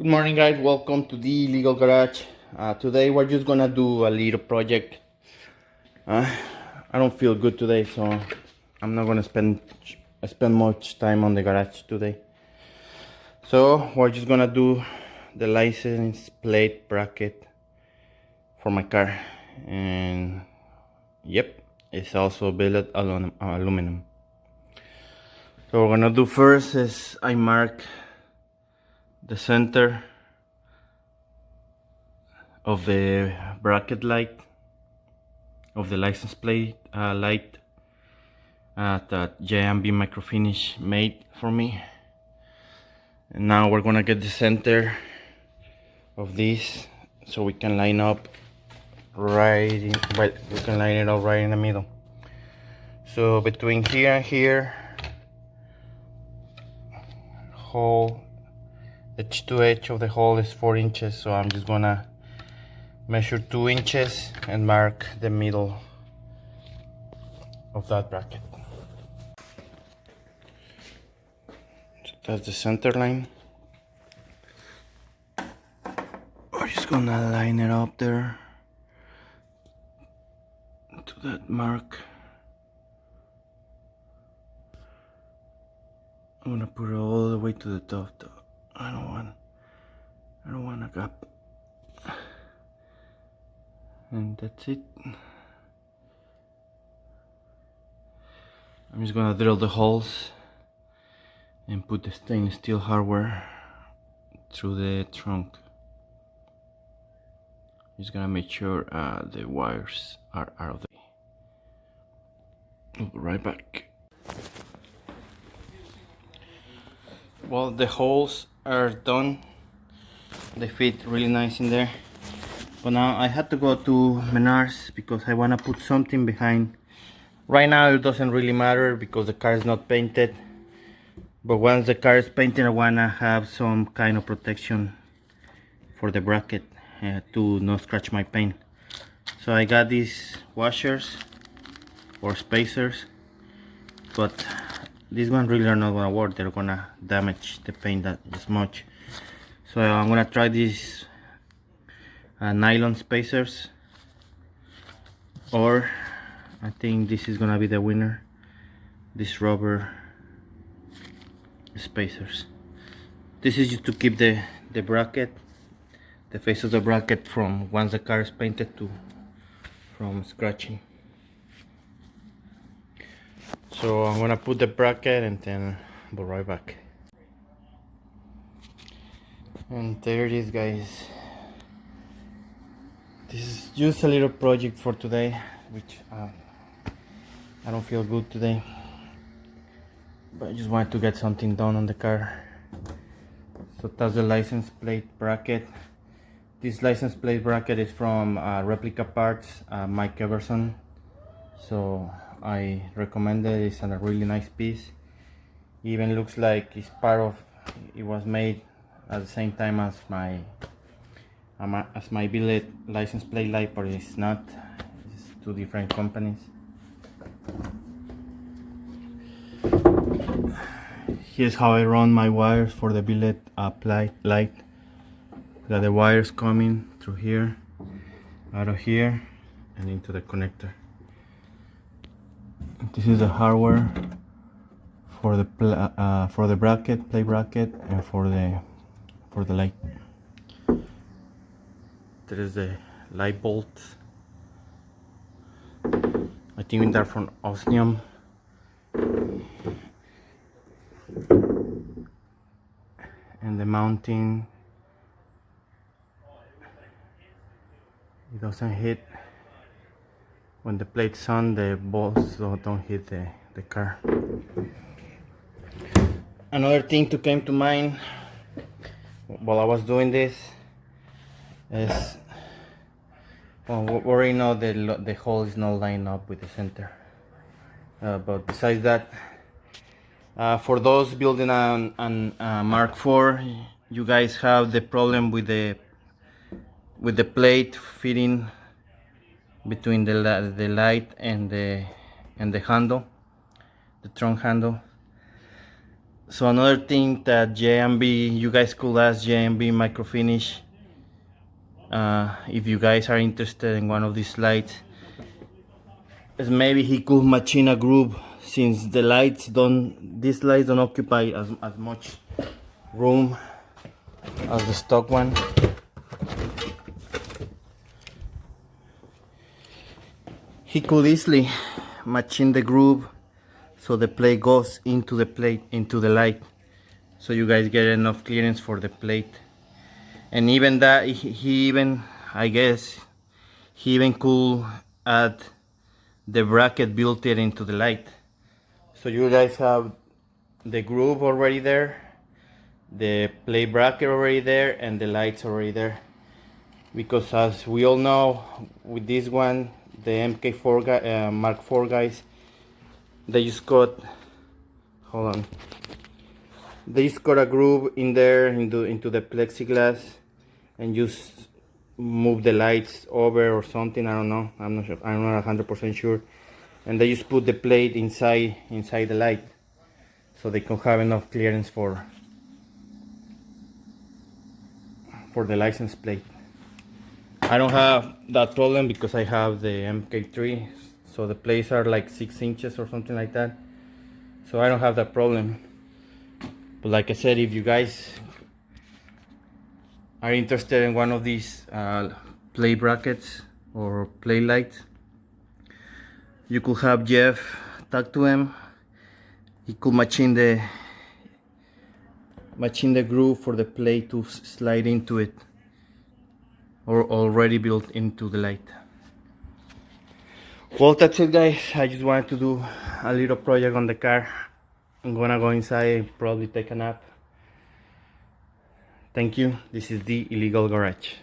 Good morning, guys. Welcome to the Legal Garage. Today we're just gonna do a little project. I don't feel good today, so I'm not gonna spend much time on the garage today. So we're just gonna do the license plate bracket for my car, and yep, it's also built aluminum. So what we're gonna do first is I mark the center of the bracket light of the license plate light that JMB Microfinish made for me. And now we're gonna get the center of this so we can line up we can line it up right in the middle. So between here and here, hole, edge to edge of the hole is 4 inches, so I'm just gonna measure 2 inches and mark the middle of that bracket. So that's the center line. We're just gonna line it up there to that mark. I'm gonna put it all the way to the top though. I don't want a gap. And that's it. I'm just gonna drill the holes and put the stainless steel hardware through the trunk. Just gonna make sure the wires are out of the way. We'll be right back. Well, the holes are done. They fit really nice in there. But now I had to go to Menards because I want to put something behind. Right now it doesn't really matter because the car is not painted. But once the car is painted, I want to have some kind of protection for the bracket to not scratch my paint. So I got these washers or spacers. But these ones really are not going to work. They're going to damage the paint that much. So I'm going to try these nylon spacers, or I think this is gonna be the winner, these rubber spacers. This is just to keep the bracket, the face of the bracket, from once the car is painted from scratching. So I'm gonna put the bracket and then I'll be right back. And there it is, guys. This is just a little project for today, which I don't feel good today, but I just wanted to get something done on the car. So that's the license plate bracket. This license plate bracket is from Replica Parts, Mike Everson. So I recommend it. It's a really nice piece. It even looks like it's it was made at the same time as my billet license plate light, but it's not. It's two different companies. Here's how I run my wires for the billet light. Got the wires coming through here, out of here, and into the connector. This is the hardware for the plate bracket, and for the light. There is the light bolts. I think they're from Osmium. And the mounting, it doesn't hit when the plate's on. The bolts don't hit the car. Another thing to came to mind while I was doing this is, well, we already know the hole is not lined up with the center, but besides that, for those building on Mark IV, you guys have the problem with the plate fitting between the light and the handle, the trunk handle. So another thing that JMB, you guys could ask JMB Microfinish if you guys are interested in one of these lights, is maybe he could machine a groove, since the lights don't, these lights don't occupy as much room as the stock one. He could easily machine the groove so the plate goes into the light, so you guys get enough clearance for the plate. And even that, he even, I guess, he even could add the bracket built it into the light. So you guys have the groove already there, the plate bracket already there, and the lights already there. Because as we all know, with this one, the MK4 Mark IV guys, they just got, hold on, they just got a groove in there into the plexiglass, and just move the lights over or something. I don't know. I'm not sure. I'm not 100% sure. And they just put the plate inside the light, so they can have enough clearance for the license plate. I don't have that problem because I have the MK3, so the plates are like 6 inches or something like that, so I don't have that problem. But like I said, if you guys are interested in one of these plate brackets or plate lights, you could have Jeff talk to him. He could machine the groove for the plate to slide into it, or already built into the light. Well, that's it guys. I just wanted to do a little project on the car. I'm gonna go inside and probably take a nap. Thank you. This is the Illegal Garage.